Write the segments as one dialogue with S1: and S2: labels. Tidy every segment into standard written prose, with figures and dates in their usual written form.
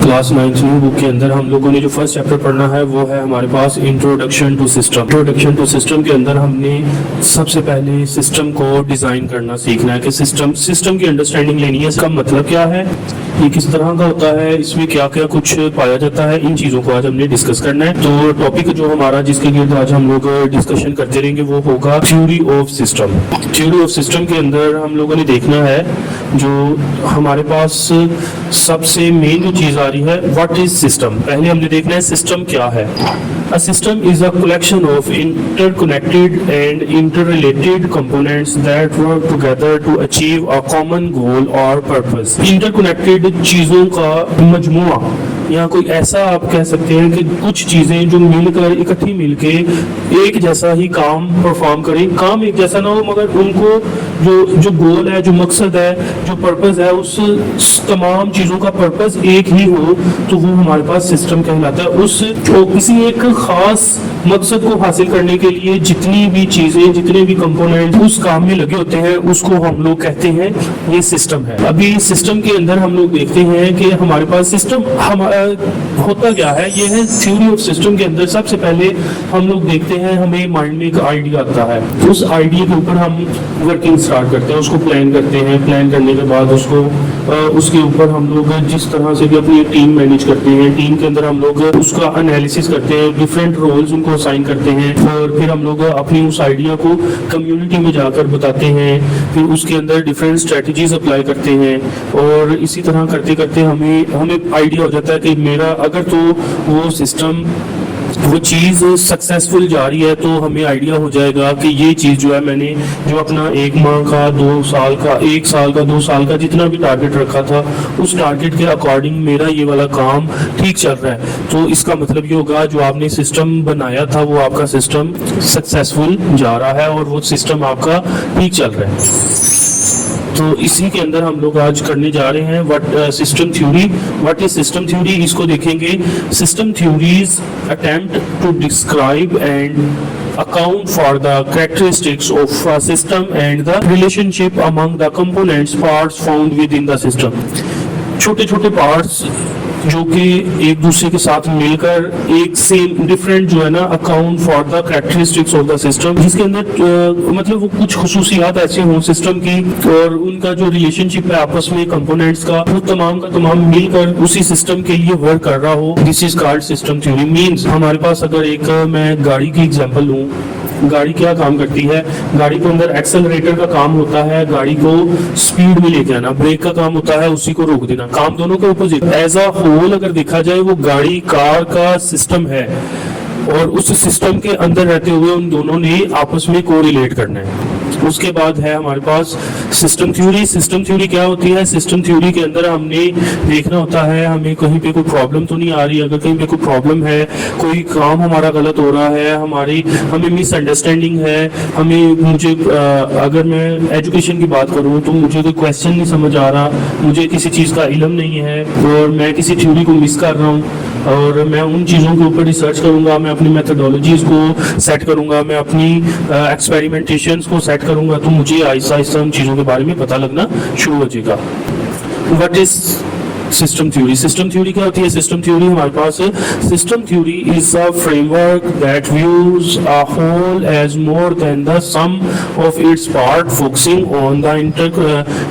S1: Class 9th new book के अंदर हम लोगों ने जो फर्स्ट चैप्टर पढ़ना है वो है हमारे पास introduction to system. Introduction to system के अंदर हमने सबसे पहले सिस्टम को डिज़ाइन करना सीखना है कि सिस्टम की अंडरस्टैंडिंग लेनी है। इसका मतलब क्या है, ये किस तरह का होता है, इसमें क्या क्या कुछ पाया जाता है, इन चीज़ों को आज हमने डिस्कस करना है। तो टॉपिक जो हमारा जिसके गिर्द आज हम लोग डिस्कशन करते रहेंगे वो होगा theory of system. Theory of system के अंदर हम लोगों ने देखना है जो हमारे पास सबसे मेन जो चीज़ आ रही है, व्हाट इज सिस्टम। पहले हमने देखना है सिस्टम क्या है। A system is a collection of interconnected and interrelated components that work together to achieve a common goal or purpose। Interconnected चीज़ों का मजमुआ, या कोई ऐसा आप कह सकते हैं कि कुछ चीज़ें जो मिलकर इकट्ठी मिलके एक जैसा ही काम परफॉर्म करें। काम एक जैसा ना हो मगर उनको जो गोल है, जो मकसद है, जो पर्पस है, उस तमाम चीज़ों का पर्पस एक ही हो, तो वो हमारे पास सिस्टम कहलाता है। उस किसी एक खास मकसद को हासिल करने के लिए जितनी भी चीज़ें, जितने भी कंपोनेंट उस काम में लगे होते हैं, उसको हम लोग कहते हैं ये सिस्टम है। अभी सिस्टम के अंदर हम लोग देखते हैं कि हमारे पास सिस्टम होता क्या है। ये है थ्योरी ऑफ सिस्टम के अंदर सबसे पहले हम लोग देखते हैं, हमें माइंड में एक आइडिया आता है, उस आइडिया के ऊपर हम वर्किंग स्टार्ट करते हैं, उसको प्लान करते हैं। प्लान करने के बाद उसके ऊपर हम लोग जिस तरह से भी अपनी टीम मैनेज करते हैं, टीम के अंदर हम लोग उसका एनालिसिस करते हैं, डिफरेंट रोल्स उनको असाइन करते हैं, और फिर हम लोग अपनी उस आइडिया को कम्युनिटी में जाकर बताते हैं। फिर उसके अंदर डिफरेंट स्ट्रेटजीज अप्लाई करते हैं, और इसी तरह करते करते हमें आइडिया हो जाता है कि मेरा अगर तो वो सिस्टम, वो चीज़ सक्सेसफुल जा रही है, तो हमें आइडिया हो जाएगा कि ये चीज़ जो है, मैंने जो अपना 1 माह का, 2 साल का, 1 साल का, 2 साल का जितना भी टारगेट रखा था, उस टारगेट के अकॉर्डिंग मेरा ये वाला काम ठीक चल रहा है। तो इसका मतलब ये होगा जो आपने सिस्टम बनाया था वो आपका सिस्टम सक्सेसफुल जा रहा है और वो सिस्टम आपका ठीक चल रहा है। तो इसी के अंदर हम लोग आज करने जा रहे हैं what system theory. What is system theory, इसको देखेंगे। System theories attempt to describe and account for the characteristics of a system and the relationship among the components parts found within the system। छोटे छोटे parts जो कि एक दूसरे के साथ मिलकर एक सेम डिफरेंट जो है ना, account for the characteristics of the system, जिसके अंदर मतलब वो कुछ खुसूसियात ऐसे हों सिस्टम की और उनका जो रिलेशनशिप है आपस में कंपोनेंट्स का, वो तमाम का तमाम मिलकर उसी सिस्टम के लिए वर्क कर रहा हो। This is called system theory. Means हमारे पास अगर एक मैं गाड़ी की एग्जाम्पल लूँ, गाड़ी क्या काम करती है, गाड़ी के अंदर एक्सेलरेटर का काम होता है गाड़ी को स्पीड में लेके आना, ब्रेक का काम होता है उसी को रोक देना। काम दोनों के अपोजिट। एज अ होल अगर देखा जाए वो गाड़ी कार का सिस्टम है, और उस सिस्टम के अंदर रहते हुए उन दोनों ने आपस में कोरिलेट करना है। उसके बाद है हमारे पास सिस्टम थ्योरी। सिस्टम थ्योरी क्या होती है, सिस्टम थ्योरी के अंदर हमने देखना होता है हमें कहीं पे कोई प्रॉब्लम तो नहीं आ रही। अगर कहीं पे कोई प्रॉब्लम है, कोई काम हमारा गलत हो रहा है, हमें मिसअंडरस्टैंडिंग है, मुझे अगर मैं एजुकेशन की बात करूँ तो मुझे कोई क्वेश्चन नहीं समझ आ रहा, मुझे किसी चीज़ का इल्म नहीं है और मैं किसी थ्योरी को मिस कर रहा हूँ, और मैं उन चीज़ों के ऊपर रिसर्च करूँगा, मैं अपनी मेथडोलॉजीज को सेट करूँगा, मैं अपनी एक्सपेरिमेंटेशंस को सेट करूँगा, तो मुझे आहिस्ता आहिस्ता उन चीज़ों के बारे में पता लगना शुरू हो जाएगा। What is system theory. System theory क्या होती है, सिस्टम थ्योरी हमारे पास है, system theory is a framework that views a whole as more than the sum of its part, focusing on the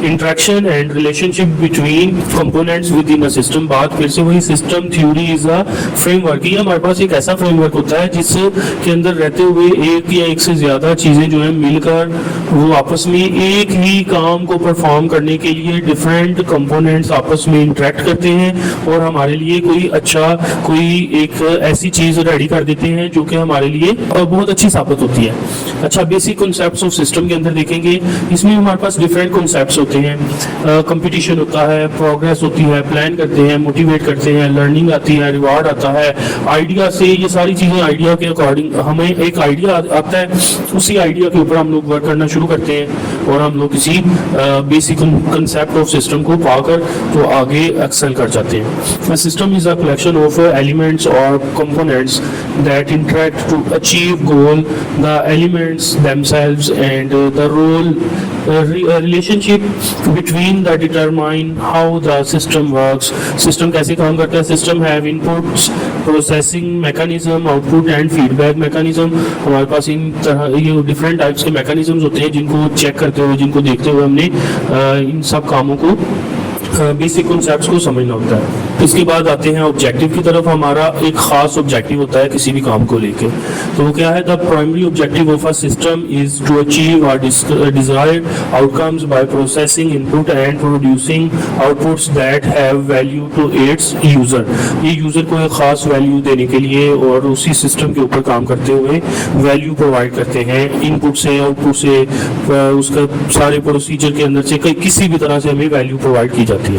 S1: interaction and relationship between components within a system. बात फिर से वही, system theory is a framework. ये हमारे पास एक ऐसा framework होता है जिसके अंदर रहते हुए एक या एक से ज्यादा चीजें जो है मिलकर वो आपस में एक ही काम को परफॉर्म करने के लिए डिफरेंट कंपोनेंट्स आपस में इंटरेक्ट करते हैं और हमारे लिए कोई एक ऐसी चीज रेडी कर देते हैं जो कि हमारे लिए बहुत अच्छी साबित होती है। अच्छा, बेसिक कॉन्सेप्ट्स ऑफ सिस्टम के अंदर देखेंगे, इसमें हमारे पास डिफरेंट कॉन्सेप्ट्स होते हैं। कंपटीशन होता है, प्रोग्रेस होती है, प्लान करते हैं, मोटिवेट करते हैं, लर्निंग आती है, रिवार्ड आता है, आइडिया से ये सारी चीजें, आइडिया के अकॉर्डिंग हमें एक आइडिया आता है, उसी आइडिया के ऊपर हम लोग वर्क करना शुरू करते हैं और हम लोग किसी बेसिक कंसेप्ट ऑफ सिस्टम को पाकर तो आगे एक्सेल कर जाते हैं। System is a collection of elements और components that interact to achieve goal, the elements themselves and the role relationship between the determine how the system works। System कैसे काम करता है? System have inputs, processing mechanism, output and feedback mechanism. हमारे पास इन तरह ये different types के mechanisms होते हैं जिनको चेक करते हुए, जिनको देखते हुए हमने इन सब कामों को बेसिक कॉन्सेप्ट्स को समझना होता है। इसके बाद आते हैं ऑब्जेक्टिव की तरफ। हमारा एक खास ऑब्जेक्टिव होता है किसी भी काम को लेके, तो वो क्या है? The primary objective of a system is to achieve our desired outcomes by processing input and producing outputs that have value to its user. ये यूजर को एक खास वैल्यू देने के लिए और उसी सिस्टम के ऊपर काम करते हुए वैल्यू प्रोवाइड करते हैं, इनपुट से, आउटपुट से, उसका सारे प्रोसीजर के अंदर से किसी भी तरह से हमें वैल्यू प्रोवाइड की जाती है।